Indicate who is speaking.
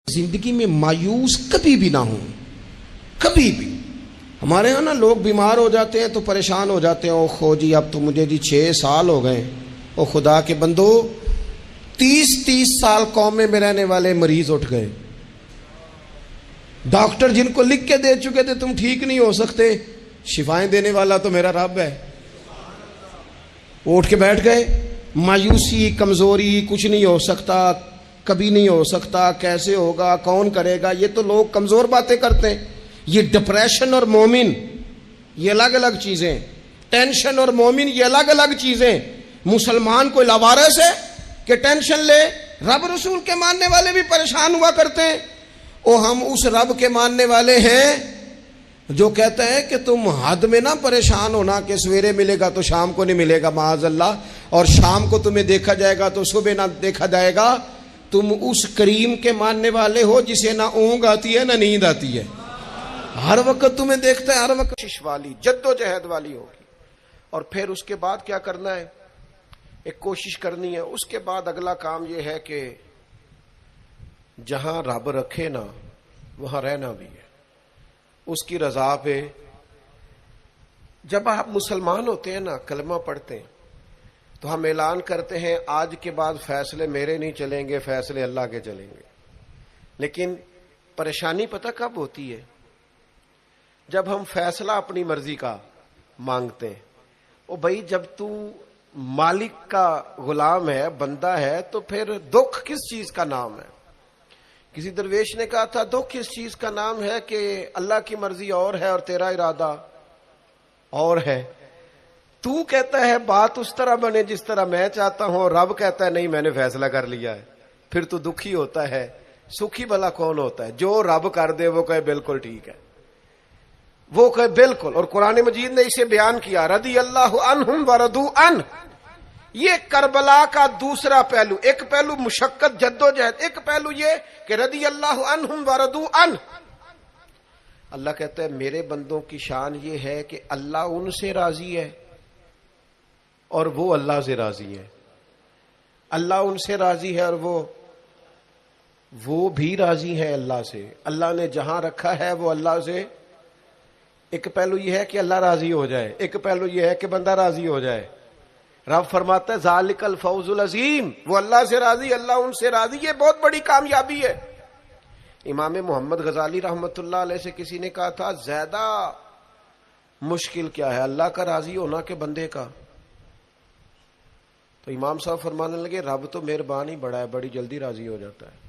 Speaker 1: زندگی میں مایوس کبھی بھی نہ ہوں، کبھی بھی۔ ہمارے ہاں نا لوگ بیمار ہو جاتے ہیں تو پریشان ہو جاتے ہیں، او خو جی اب تو مجھے 6 سال ہو گئے، او خدا کے بندو 30 سال قوم میں رہنے والے مریض اٹھ گئے، ڈاکٹر جن کو لکھ کے دے چکے تھے تم ٹھیک نہیں ہو سکتے، شفائیں دینے والا تو میرا رب ہے، اٹھ کے بیٹھ گئے۔ مایوسی، کمزوری، کچھ نہیں ہو سکتا، کبھی نہیں ہو سکتا، کیسے ہوگا، کون کرے گا، یہ تو لوگ کمزور باتیں کرتے ہیں۔ یہ ڈپریشن اور مومن یہ الگ الگ چیزیں، ٹینشن اور مومن یہ الگ الگ چیزیں۔ مسلمان کوئی لاوارث ہے کہ ٹینشن لے؟ رب رسول کے ماننے والے بھی پریشان ہوا کرتے ہیں۔ اور ہم اس رب کے ماننے والے ہیں جو کہتا ہے کہ تم حد میں نہ پریشان ہونا کہ سویرے ملے گا تو شام کو نہیں ملے گا معاذ اللہ، اور شام کو تمہیں دیکھا جائے گا تو صبح نہ دیکھا جائے گا۔ تم اس کریم کے ماننے والے ہو جسے نہ اونگ آتی ہے نہ نیند آتی ہے، ہر وقت تمہیں دیکھتا ہے، ہر وقت کوشش والی، جد و جہد والی ہوگی۔ اور پھر اس کے بعد کیا کرنا ہے؟ ایک کوشش کرنی ہے۔ اس کے بعد اگلا کام یہ ہے کہ جہاں رب رکھے نا وہاں رہنا بھی ہے، اس کی رضا پہ۔ جب آپ مسلمان ہوتے ہیں نا، کلمہ پڑھتے ہیں تو ہم اعلان کرتے ہیں آج کے بعد فیصلے میرے نہیں چلیں گے، فیصلے اللہ کے چلیں گے۔ لیکن پریشانی پتہ کب ہوتی ہے؟ جب ہم فیصلہ اپنی مرضی کا مانگتے ہیں۔ او بھائی جب تو مالک کا غلام ہے، بندہ ہے، تو پھر دکھ کس چیز کا نام ہے؟ کسی درویش نے کہا تھا دکھ اس چیز کا نام ہے کہ اللہ کی مرضی اور ہے اور تیرا ارادہ اور ہے۔ تو کہتا ہے بات اس طرح بنے جس طرح میں چاہتا ہوں، اور رب کہتا ہے نہیں میں نے فیصلہ کر لیا ہے، پھر تو دکھی ہوتا ہے۔ سکھی بھلا کون ہوتا ہے؟ جو رب کر دے وہ کہے بالکل ٹھیک ہے، وہ کہے بالکل۔ اور قرآن مجید نے اسے بیان کیا، رضی اللہ عنہم ورضوا عنہ۔ یہ کربلا کا دوسرا پہلو، ایک پہلو مشقت جدوجہد، ایک پہلو یہ کہ رضی اللہ عنہم ورضوا عنہ۔ اللہ کہتا ہے میرے بندوں کی شان یہ ہے کہ اللہ ان سے راضی ہے اور وہ اللہ سے راضی ہے۔ اللہ ان سے راضی ہے اور وہ بھی راضی ہے اللہ سے۔ اللہ نے جہاں رکھا ہے وہ اللہ سے۔ ایک پہلو یہ ہے کہ اللہ راضی ہو جائے، ایک پہلو یہ ہے کہ بندہ راضی ہو جائے۔ رب فرماتا ہے ذالک الفوز العظیم، وہ اللہ سے راضی، اللہ ان سے راضی، یہ بہت بڑی کامیابی ہے۔ امام محمد غزالی رحمۃ اللہ علیہ سے کسی نے کہا تھا زیادہ مشکل کیا ہے، اللہ کا راضی ہونا کہ بندے کا؟ تو امام صاحب فرمانے لگے رب تو مہربان ہی بڑا ہے، بڑی جلدی راضی ہو جاتا ہے۔